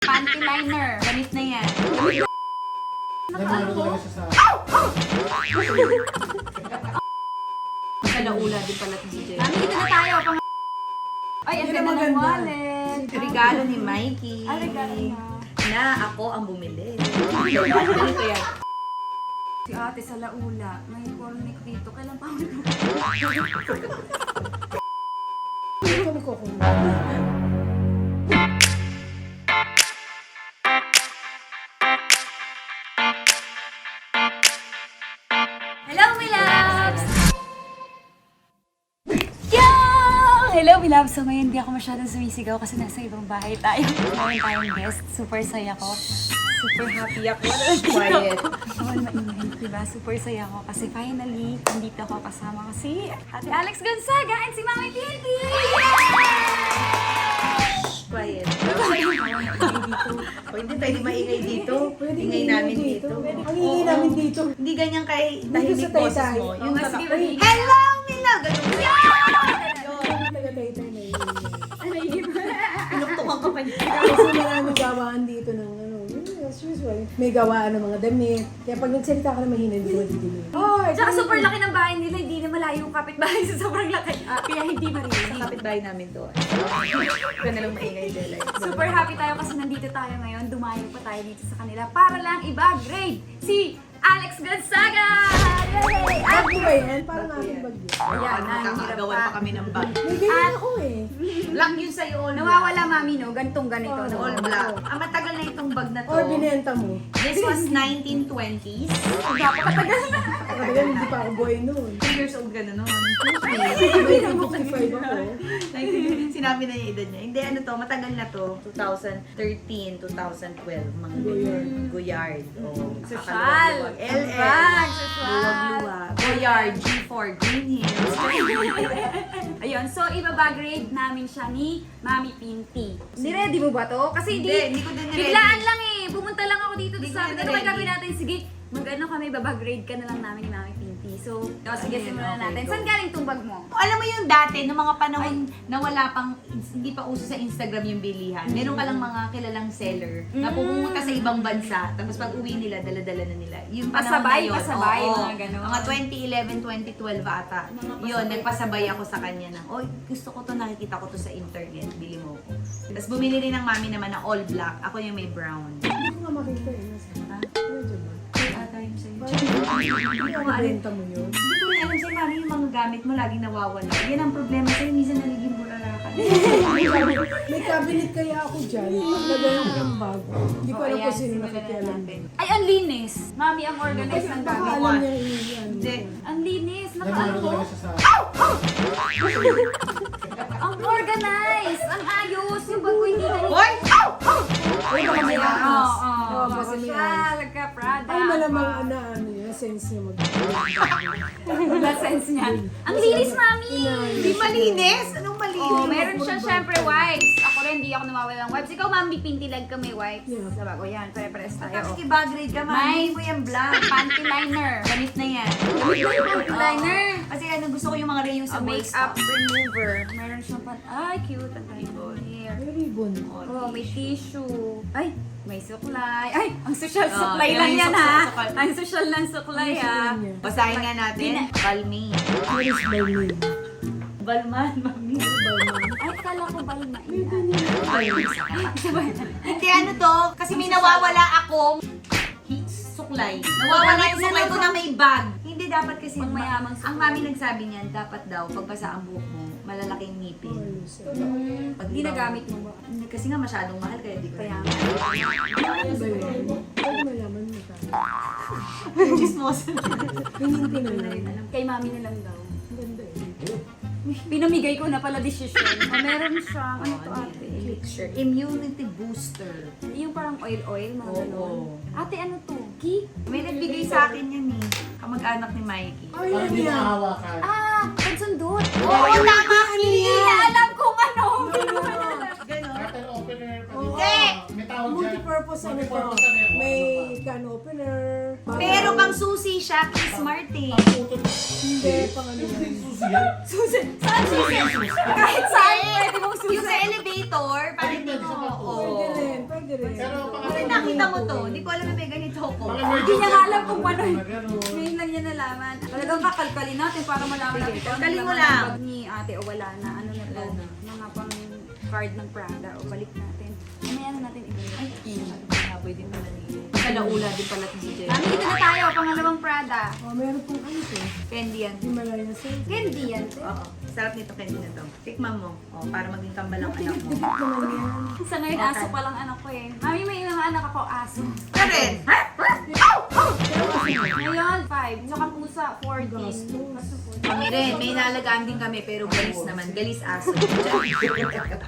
Panty liner. Gamit na yan. Namalo talaga siya sa... Kalaula din pala si Jay. Mami, dito na tayo. Ay, ang ganda ng wallet. Regalo ni Mikey. Ah, regalo niya. Na ako ang bumili. Ganito yan. Si ate sa laula, may cornic dito. Kailan pa ako Ito kami kukuha. Hello, my loves! Yo! Hello, my loves! So ngayon, hindi ako masyadong sumisigaw kasi nasa ibang bahay tayo. Meron tayong guest. Super saya ko. Super happy ako. Quiet. Bawal maingay, diba? Super saya ko kasi finally, nandito ako kasama ko si Ate Alex Gonzaga and si Mami Pinti! Quiet. O hindi pwede maingay dito. Ingay namin dito. Ang ingay namin dito. Hindi ganyan kay Dito tahimik sa boses Taytay. mo. Yung Mas sa di ba di- Hello, Mila! Ganun. Taga-taytay na yun. Pinuktukan ka pa niya. Kasi maraming gawaan dito ng ano, as usual. May gawaan ng mga damit. Kaya pag nagsalita ka na mahina, hindi mo didinig. Oh, Tsaka super laki ng bahay nila, hindi na malayo yung kapitbahay sa sobrang laki. Kaya hindi marinig. Sa kapitbahay namin doon. Kaya nalang maingay dela. Super happy tayo kasi nandito tayo ngayon. Dumayo pa tayo dito sa kanila para lang i-grade si Alex Gonzaga! Yay! Bag mo ba yan? Parang aking bag yan. Ayan, Nakakagawan pa kami ng bag. May ganyan ako eh. Black yun sa'yo, all Nawawala mami no, ganitong ganito. No? All black. Matagal na itong bag na to. Or binenta mo. This was 1920s. Napakatagal na. Katagal hindi pa ako boy noon. 3 years old ka na noon. 55 ako. Sinabi na yung edad niya. Hindi, ano to, matagal na to. 2013, 2012, mga ganyan. Goyard. Oh, Social. LL. Bag, social. Luwag-luwag. Goyard, G4, Green Hills. Ayun, so ibaba-grade namin siya ni Mami Pinti. Ready mo ba to? Kasi Hindi ko din ready. biglaan lang eh. Pumunta lang ako dito. Hindi Tapos ko sabi din ko, ano ba ready. gagawin natin? Sige, mag-ano kami, baba-grade ka na lang namin ni Mami Pinti. So, sige, Ayun, simulan okay, natin. go. Saan galing tong bag mo? Alam mo yung dati, noong mga panahon na wala pang, hindi pa uso sa Instagram yung bilihan, meron ka lang mga kilalang seller na pupunta sa ibang bansa, tapos pag uwi nila, dala-dala na nila. Yung panahon Pasabay, na yun, pasabay, oo. mga ganon. Mga 2011, 2012 ata. Yun, nagpasabay ako sa kanya na, oy, gusto ko to, nakikita ko to sa internet, bili mo ko. Tapos bumili rin ng mami naman na all black, ako yung may brown. Hindi ko nga makita eh. Ha? Medyo ba? Ay, ata yung sa'yo. Hindi ko benta mo yun. Hindi ko rin alam sa'yo, mami, yung mga gamit mo laging nawawala. Yan ang problema sa'yo, minsan nagiging bulala ka. May cabinet kaya ako dyan. Lagayan ko ng bag. Hindi ko alam ayan, kung sino simulan na nakikialam. natin. Ay, ang linis. Mami, ang organized ng Baka gamit. alam niya yan. Hindi. Ang linis. Namalo Nakano. talaga siya sa... Ang organized. Ang ayos. Yung bago hindi na Hoy! Ay, baka may ahas. Oo. Oo, baka may ahas. Social, ka-Prada. Ay, malamang ano yun, sense niya mag... Wala sense niya. Ang linis, mami! Hindi malinis? Anong malinis? Oh, meron siya syempre wipes. Ako rin, hindi ako nawawala ng wipes. Ikaw, mami, pintilag ka may wipes. Yeah. Sa bago yan, pare-pares tayo. Tapos i-grade ka, mami. Hindi mo yung black. Panty liner. Gamit na yan. Panty liner. Kasi ano, gusto ko yung mga A reusable makeup stuff. remover. Meron siyang ay, cute. Ang ribbon. Here. May ribbon. Oh, may tissue. Ay, may suklay. Ay, ang social Oh, suklay yan lang yung yan ha. suklay. Ang social ng suklay ha. niya? Basahin nga natin. Balmy. Where is my name? Balman, mami. Ay, kala ko balma. Hindi ano to, kasi may nawawala akong suklay. Nawawala yung suklay ko na may bag. Hindi dapat kasi, Pang mayamang suklay. ang mami nagsabi niyan, dapat daw, pagbasa ang buhok mo, malalaking ngipin. Pag Hindi nagamit mo ba? Hindi, kasi nga masyadong mahal, kaya di ko Kaya na. nga. Ano ba yun? Pwede malaman mo ka. Chismosa. Hindi ko na rin. Kay mami na lang daw. Ang ganda eh. Pinamigay ko na pala decision. Meron siya. Ano to ate? Picture. Immunity booster. Yung parang oil-oil, mga Oo. ganon. Ate, ano to? Key? May nagbigay sa akin yan eh. Kamag-anak ni Mikey. Ay, ano yan? Ah, pagsundot. Oo, tama Hindi na alam kung ano. Ganon. Carton opener. Hindi! May tawag dyan. Multipurpose ano to? Multipurpose ano yan? May can opener. Pero pang susi siya, kay Smart eh. Pangputol. Hindi, pang ano yan. Susi yan. Susi. Saan susi? Kahit saan pwede mong susi. Yung sa elevator, parang hindi mo, Pwede oo. rin, pwede rin. Kasi nakita mo to, hindi ko alam na may ganito ko. Hindi niya nga alam kung paano. Ngayon lang niya nalaman. Talagang kakalkalin natin para malaman natin kung ano kalkalin mo naman lang. ang bag ni ate o wala na. Ano na to? Mga pang card ng Prada o balik natin. Mamaya na natin ibalik. Ay, Pwede mo na niyo. Kalaula din pala ito si Jen. Mami, dito na tayo. Pangalawang Prada. Oh, meron pong ano to. Candy yan. Himalaya sa. Candy yan. Oo. Sarap nito candy na to. Tikman mo. Oh, para maging kambal ang anak mo. Pinit naman yan. Sa ngayon, aso pa lang anak ko eh. Mami, may ilang anak ako, aso. Karen! Ngayon, 5. Saka pusa, 14. Kami rin, may inalagaan din kami pero galis naman. Galis aso.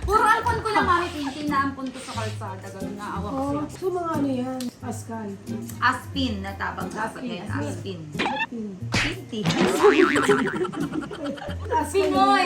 Puro ampon ko lang, Mami Pinky, naampon ko sa kalsada. Ganun na, awa ko Oh, sila. so mga ano yan? Askal. Aspin na tabang dapat ngayon. Aspin. Aspin. Pinti. Pinoy!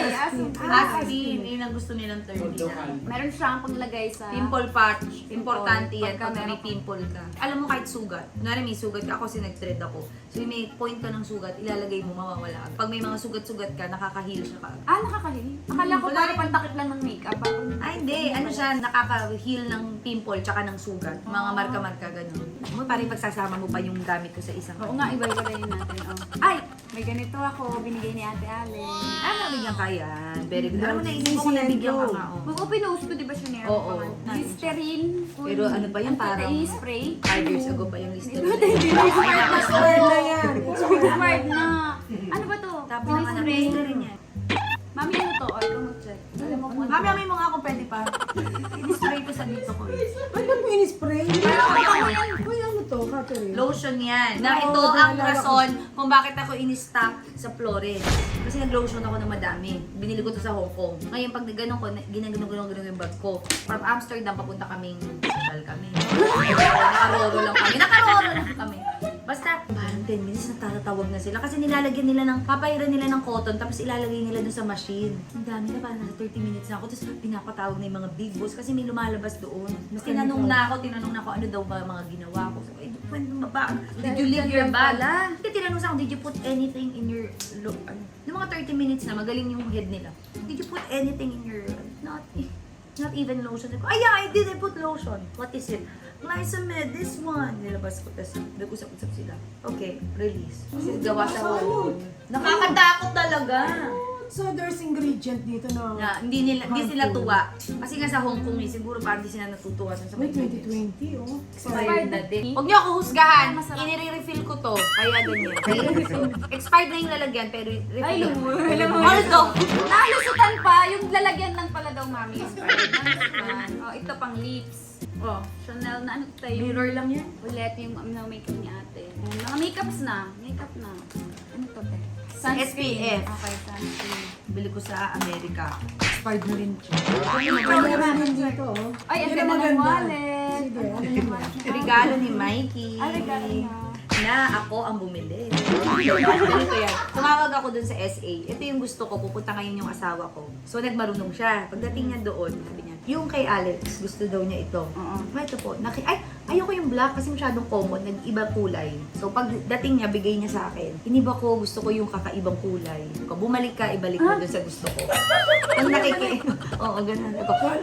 Aspin. Yun ang gusto nilang term nila. Meron siyang paglagay sa... Pimple patch. Importante yan Pagka pag may meron- pimple ka. Alam mo kahit sugat. Kunwari may sugat ka. Ako kasi nag-thread ako. So yung may point ka ng sugat, ilalagay mo, mawawala. Pag may mga sugat-sugat ka, nakaka-heal siya ka. Ah, nakakahili. Akala ko Wala para rin. pantakip lang ng makeup. Ay, hindi. Ano siya, nakaka-heal ng pimple tsaka ng sugat. Mga marka-marka, ganun. Mo parang pagsasama mo pa yung gamit ko sa isang. Oo nga, iba-iba natin. Oh. Ay! May ganito ako, binigay ni Ate Allen. Ah, nabigyan ka yan. Very good. Alam mo, naisip ko kung nabigyan ka nga. Oh. Mag-open-nose ko, di ba siya niya? Oo. Listerine. Pero ano ba yan, parang- spray. 5 years ago pa yung list. Expired na yan. Expired na. Ano ba to? Tapos naman na Spray. rin yan. Mami, ano to? O, ikaw mag-check. Alam mo kung ano. Mami, amin mo nga kung pwede pa. I-spray ko sa dito ko. Ba't ba't mo in-spray? Uy, ano to, Catherine? Lotion yan. Na Oo, ito ang naalala ko. rason kung bakit ako in-stock sa Flores. Kasi nag-lotion ako ng madami. Binili ko to sa Hong Kong. Ngayon, pag nagano'n ko, ginaganon yung bag ko. From Amsterdam, papunta kaming hospital kami. Nakaroro lang kami. Nakaroro lang kami. Basta, parang 10 minutes natatatawag na sila. Kasi nilalagyan nila ng, papairan nila ng cotton, tapos ilalagay nila dun sa machine. Ang dami na, parang nasa 30 minutes na ako. Tapos pinapatawag na yung mga big boss kasi may lumalabas doon. Tapos tinanong na ako ano daw ba mga ginawa ko. So, did you leave your bag? Hindi, tinanong sa ako, did you put anything in your, yung mga 30 minutes na, magaling yung head nila. Did you put anything in your, not even lotion. Ay, yeah, I did. I put lotion. What is it? Lysomed, this one. Nilabas ko, tapos nag-usap-usap sila. Okay, release. Kasi gawa sa home. Nakakatakot talaga. So there's ingredient dito na Na, hindi sila tuwa. Kasi nga sa Hong Kong, siguro parang hindi sila natutuwa sa may mga 2020, oh. expired na din. Huwag niyo ako husgahan. Inire-refill ko to. Kaya ganyan. Expired na yung lalagyan, pero refill. Ay, lumur. Although, Nalusutan pa. Yung lalagyan lang pala daw, Mami. Expired. Nalusutan. Oh, ito pang lips. Oh, Chanel na ano tayo? mirror lang yan. Ulit yung makeup ni ate. Mga makeups na. Makeup na. Ano to, te? SPF. Okay, sunscreen. Bili ko sa Amerika. Expired na rin. Meron din dito, oh. Ay, ang Yun ganda ng maganda. wallet. Sige, Ang ganda ng wallet niya. Regalo ni Mikey. Ah, regalo niya. Na ako ang bumili. Ganito yan. Tumawag ako dun sa SA. Ito yung gusto ko. Pupunta ngayon yung asawa ko. So, nagmarunong siya. Pagdating niya doon, sabi niya, yung kay Alex, gusto daw niya ito. Oo. Ito po. Ayoko yung black kasi masyadong common. Nag-iba kulay. So, pag dating niya, bigay niya sa akin. Iniba ko, gusto ko yung kakaibang kulay. Kung bumalik ka, ibalik mo dun sa gusto ko. Ang Oo, ganun.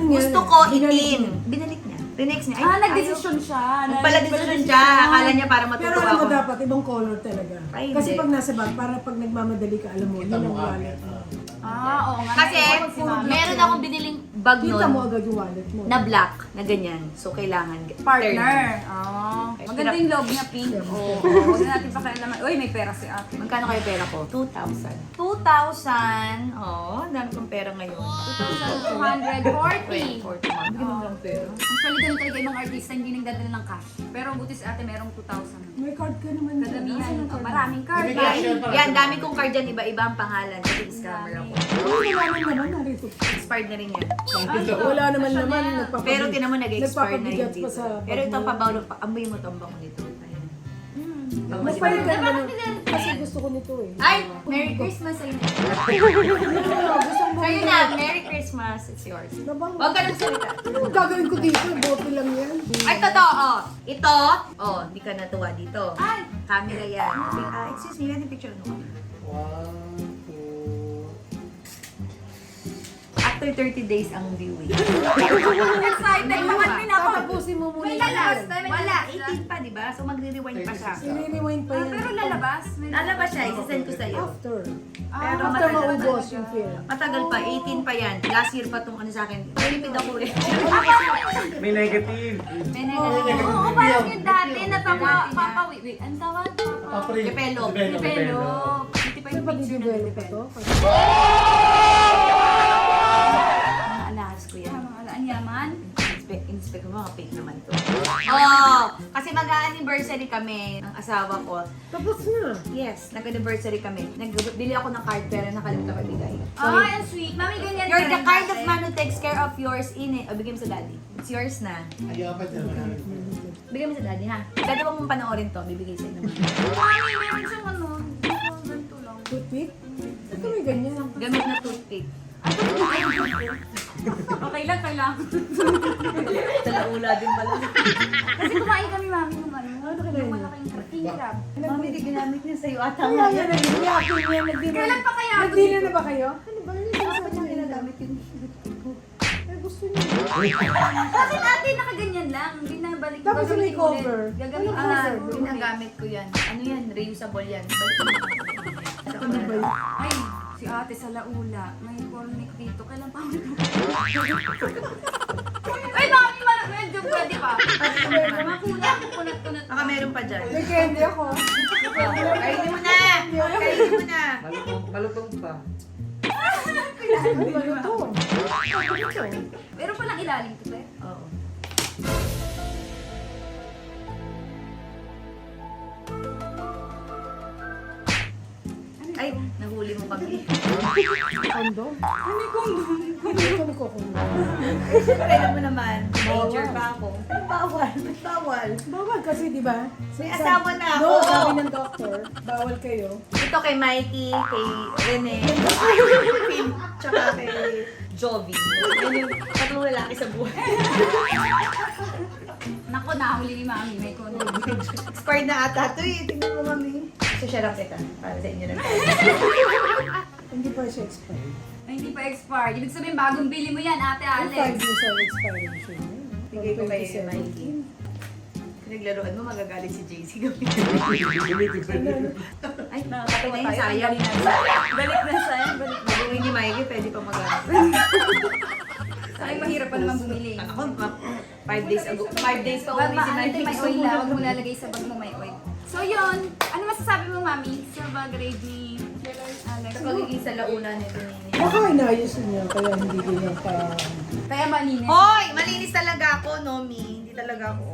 Gusto ko itim. Binalik niya. Renext niya. Ah, nag-decision siya. Nagpala-decision siya. Akala niya para Pero matutuwa alam mo ako. dapat, ibang color talaga. Ay, Kasi hindi. pag nasa bag, para pag nagmamadali ka, alam mo, yun ang wallet mo. Ah, oo nga. Kasi, Naiwan si Mami. meron akong biniling bag Kita mo nun agad yung wallet mo. na black, na ganyan. So, kailangan. Partner. Oh. Maganda yung loob niya, pink. Oo. Huwag na natin pakialaman. Uy, may pera si ate. Magkano kayo pera ko? 2,000. 2,000? Oo, dami kong pera ngayon. 2,240. 40 months. Hindi mo lang pera. Actually, ganun talaga ibang artista, hindi nagdadala ng cash. Pero buti si ate merong 2,000. May card ka naman. dyan. Kadabihan. Nasaan ang Oh, card? maraming card. Yan, dami kong card dyan. Iba-iba ang pangalan. Kasi scammer ako. Uy, wala naman narito. Expired na rin yan. Wala naman nagpapabig- Pero tinan mo, nag-expire na yun nagpapabigat pa dito. sa Pero ito ang bag mo. pabaw, amoy mo itong bango nito. Ayan. Magpalit ka naman. Kasi gusto ko nito eh. Ay! Merry Christmas sa'yo na. Gusto mo Sa'yo na, Merry Christmas. It's yours. Nabang, Huwag ka nang salita. ano gagawin ko dito? Bote lang yan. Ay, totoo. Ito, hindi ka natuwa dito. Ay! Camera yan. Excuse me, yan yung picture mo. At after 30 days ang viewing. Excited naman din ako. Tatapusin mo muna May yan. lalabas na, may Wala, lalabas na. 18 pa, di ba? So magre-rewind pa siya. I-rewind pa yan. Pero lalabas? May Lalabas siya, isasend ko sa'yo. After. Pero After matagal maubos pa. yung film. Matagal pa, 18 pa yan. Last year pa tong ano sa akin. Malipid ako eh. May negative. May negative. Oo, parang yung dati na papawiwi. Ang tawag? Develop. Develop. Hindi pa Ano yung ba picture na di-develop pa to? Mga analysis ko yan. Ang yaman. Inspect mo, mga fake naman to. Oh, kasi mag-anniversary kami ng asawa ko. Tapos na. Yes, nag-anniversary kami. Nagbili ako ng card pero nakalimutan ko ibigay. Ay, ang sweet. Mami, ganyan You're ka the rin kind of dati. man who takes care of yours in it. O, bigay mo sa daddy. It's yours na. Bigay mo sa daddy, ha? Daddy, huwag mong panoorin to. Bibigay sa'yo naman. Mami, meron siyang ano. Ganito lang. Toothpick? Ito may ganyan. Gamit na toothpick. Okay lang, kailangan. Talaula din pala. Kasi kumain kami, mami, ng ano. Ano kinain Yung niya? malaking king crab. Mami, di ginamit niya sa'yo ata Kaya yan, nag-reaction niya. Kailan pa kaya ako Nagdina dito? na ba kayo? Ano ba? Ano Bakit ba niya niya ginagamit yung Ay, gusto niya. Bakit ate nakaganyan lang? Hindi na balik. Tapos gagamitin may cover. ulit. Gagamitin Ano cover? ulit. ginagamit ko yan. Ano yan? Reusable yan. Balik mo. Ano ba yun? Ay, si ate sa laula. May cornic dito. Kailan pa ako Ay, mami, medyo pwede pa. Makunat, kunat. Baka meron pa dyan. May candy ako. Kainin mo na! Kainin mo na! Malutong pa. Ano ba ito? Meron palang ilalim to, eh. Oo. Ay, nahuli mo kami. Kondo? Ano kondom? Ano ko kung Kailan mo naman, major pa ako. Bawal, ba't bawal? Bawal kasi, di ba? May asawa na ako. No, sabi ng doctor, bawal kayo. Ito kay Mikey, kay Rene, kay Pim, tsaka kay Jovi. Yan yung tatlong lalaki sa buhay. Naku, nahuli ni mami. May kondom. Expired na ata ito eh. Tingnan mo kami. So, share up kita para sa inyo lang. Hindi pa siya expired. Ay, hindi pa expired. Ibig sabihin, bagong bili mo yan, ate 5 Alex. years ang expiration. Bigay ko kay 2017. Mikey. Naglaruan mo, magagalit si JC gawin. Ay, nakakatawa Pwede tayo. sayang. Balik na sayang. Balik na. Gawin ni Mikey, pwede pa magalit. Ay, mahirap pa naman bumili. Ako, 5 days ago. 5 days pa Wag uwi si maante, Mikey. may oil lang. Huwag mo lalagay sa bag mo may oil. So yun, ano masasabi mo, mami? Sa bag grade ni Alex? Sa pagiging sa launa nito ni... Baka inayos niya, kaya hindi ganyan pa. Kaya malinis. Hoy! Malinis talaga ako, Nomi. Hindi talaga ako.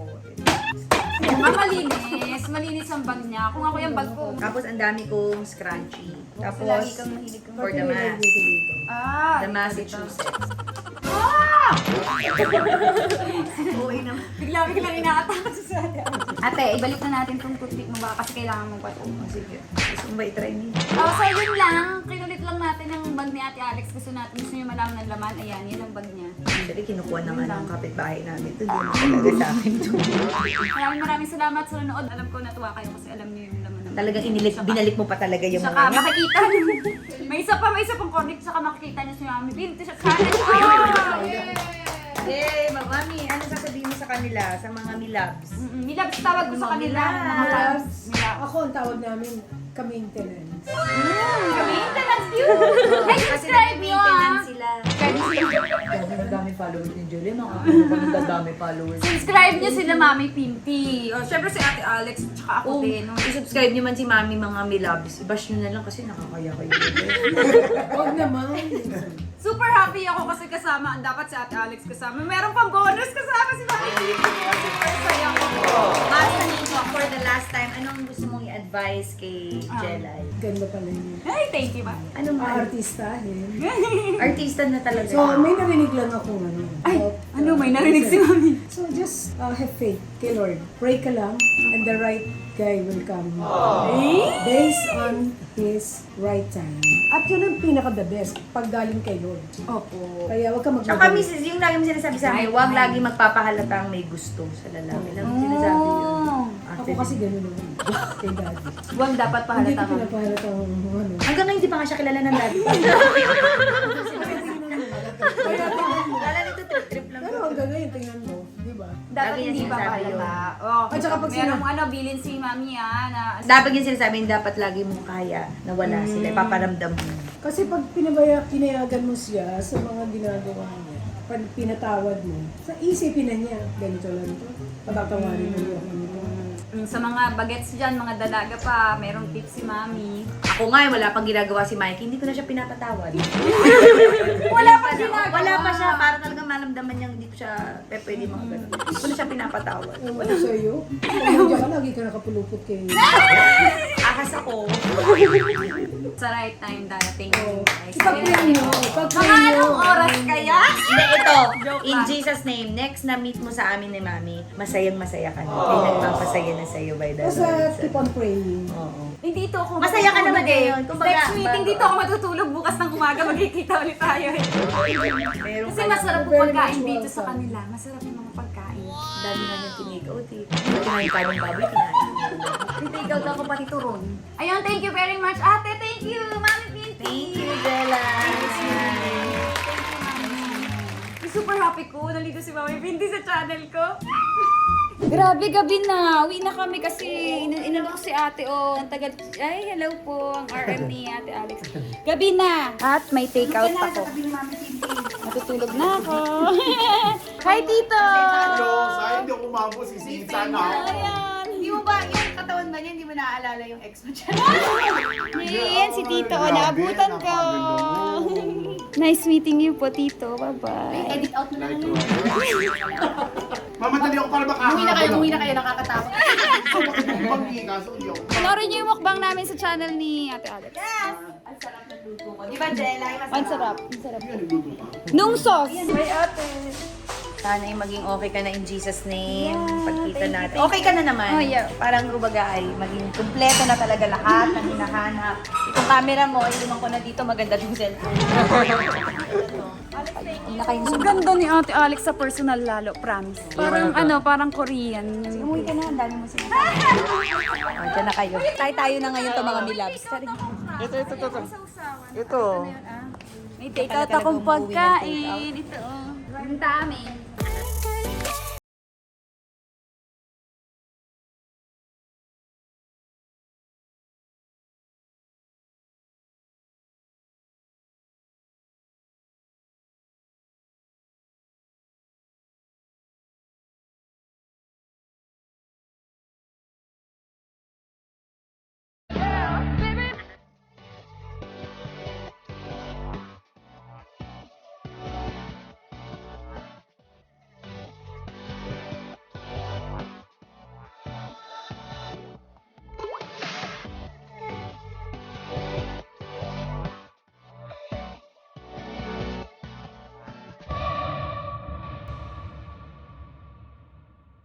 Malinis. Malinis ang bag niya. Kung ako yung bag ko. Tapos ang dami kong scrunchy. Tapos, Lagi kang mahilig kang... for the mass. Dito. Ah! The Massachusetts. Ah! Uwi naman. Bigla inaatakas sa ate. Ate, ibalik na natin tong toothpick mo ba? Kasi kailangan mong pato. Oh, sige. Gusto mo ba i-try niyo? Oh, so yun lang. Kinulit lang natin ang bag ni Ate Alex. Gusto niyo malaman ng laman. Ayan, yan ang bag niya. Actually, kinukuha naman ng kapitbahay namin. Ito, hindi mo talaga sa akin ito. Maraming salamat sa nanood. Alam ko natuwa kayo kasi alam niyo yung laman ng Talagang binalik mo pa talaga yung Saka mga... makikita niyo. May isa pang cornic. Saka makikita niyo si Mami. Binti siya sa atin. Yay! Mami, ano sasabihin mo sa kanila? Sa mga milabs? Milabs tawag ko sa kanila. Mga labs. Milabs. Ako ang tawag namin, ka-maintenance. Kami, that's you. Ay, Kasi subscribe niyo nag-maintenance ah. sila. Dami followers ni Julie. Dami followers. Subscribe niyo sila Mami Pinti. O, syempre si Ate Alex, tsaka ako Kung din. No? i-subscribe niyo man si Mami mga milabs, i-bash nyo na lang kasi nakakaya kayo. Huwag naman. Super happy ako kasi kasama, dapat si Ate Alex kasama. Meron pang bonus kasama si Mami Pinti. Super saya ko. Mami, for the last time, anong gusto mong i-advise kay Jelay? Ganda pala yun. Ay, thank you ba? Anong Artistahin. artista na talaga? So, may narinig lang akong ano. Ay, about, ano, may narinig si Mami. So, just have faith kay Lord. Pray ka lang, and the right guy will come. Based on His right time. At yun ang pinaka-the best, pag galing kay Lord. Opo. Kaya huwag ka Tsaka magmadali. misis, yung lagi mo sinasabi sa amin, huwag lagi magpapahalatang may gusto sa lalaki. Lagi mo sinasabi yun. Ako kasi gano'n naman. Kay Daddy. Huwag dapat Hindi ko pahalata ka. pinapahalata ang ano. Hanggang ngayon, hindi pa nga siya kilala ng daddy. Kaya tingnan mo. Kala nito trip-trip lang. Pero hanggang ngayon, tingnan mo. Di ba? Dapat Lagi niya hindi pa sinasabi kaya. Oh, At saka pag merong bilin si mami na Dapat yung sinasabi, dapat lagi mong kaya na wala sila. Ipaparamdam mo. Kasi pag pinayagan mo siya sa mga ginagawa niya, pag pinatawad mo, sa isipin na niya, ganito lang to. Patatawarin mo yung ganito. Sa mga bagets dyan, mga dalaga pa, merong tips si mami. Ako nga, wala pang ginagawa si Mikey, hindi ko na siya pinapatawad. Wala pa ginagawa. Wala pa siya, para talaga malamdaman niyang hindi ko siya pwede mga ganun. Hindi ko na siya pinapatawad. Ano sa'yo? Pag nandiyan ka, lagi ka nakapulupot kay... Akas ako. Sa right time darating. Oh. Guys. Ipag-pray nyo. Mga Ipag-pray nyo. anong oras kaya? Hindi, ito. Joke In lang. Jesus' name, next na meet mo sa amin ni Mami, masayang masaya ka na. May nagpapasaya na sa'yo by the Basta Lord. keep on praying. Oo. Hindi ito ako Masaya ka naman matutulog ngayon. Kumbaga, Next meeting, bago. dito ako matutulog. Bukas ng umaga, magkikita ulit tayo. Meron Kasi ka- masarap po Very pagkain much dito sa welcome. kanila. Masarap yung mga pagkain. Dami na niyang tinake-out eh. Kinain ka ng baboy, kinain. Ito ikaw daw ko pati turon. Ayun, thank you very much. Ate, thank you. Mami Pinti. Thank you, Bella. Super happy ko. Nandito si Mami Pinti sa channel ko. Grabe, gabi na. Uwi na kami kasi inano ko si ate. Oh, ang tagal. Ay, hello po. Ang RM ni ate Alex. Gabi na. At may take out ako. Matutulog na ako. Hi, Tito! Sayang di ako umabot, sisingit sana ako. Ayan. Hindi mo ba, yung katawan ba niya, hindi mo naaalala yung ex mo dyan? Ayan, si Tito. Grabe, Naabutan ko. napakaganda mo. Nice meeting you po, Tito. Bye-bye. Edit out mo na lang yun. Mamadali ako para makahabol. Umuwi na kayo, nakakatakot. Bangi, kaso hindi ako. Panoorin niyo yung mukbang namin sa channel ni Ate Alex. Ang sarap ng luto ko. Di ba, Jella? Ang sarap. Ang sarap. Yan, nagluto ka. Nung sauce. Sana ay maging okay ka na in Jesus' name. Pagkita natin. Okay ka na naman. Oh, yeah. Parang rubaga ay maging kumpleto na talaga lahat ng hinahanap. Itong camera mo, iliman ko na dito, maganda yung cellphone. Ang ganda ni Ate Alex sa personal lalo, promise. Parang parang Korean. Umuwi ka na, ang dami mo sinasabi. Diyan na kayo. Tayo na ngayon to mga milabs. Ito. May take out akong pagkain. Ito. Ang dami.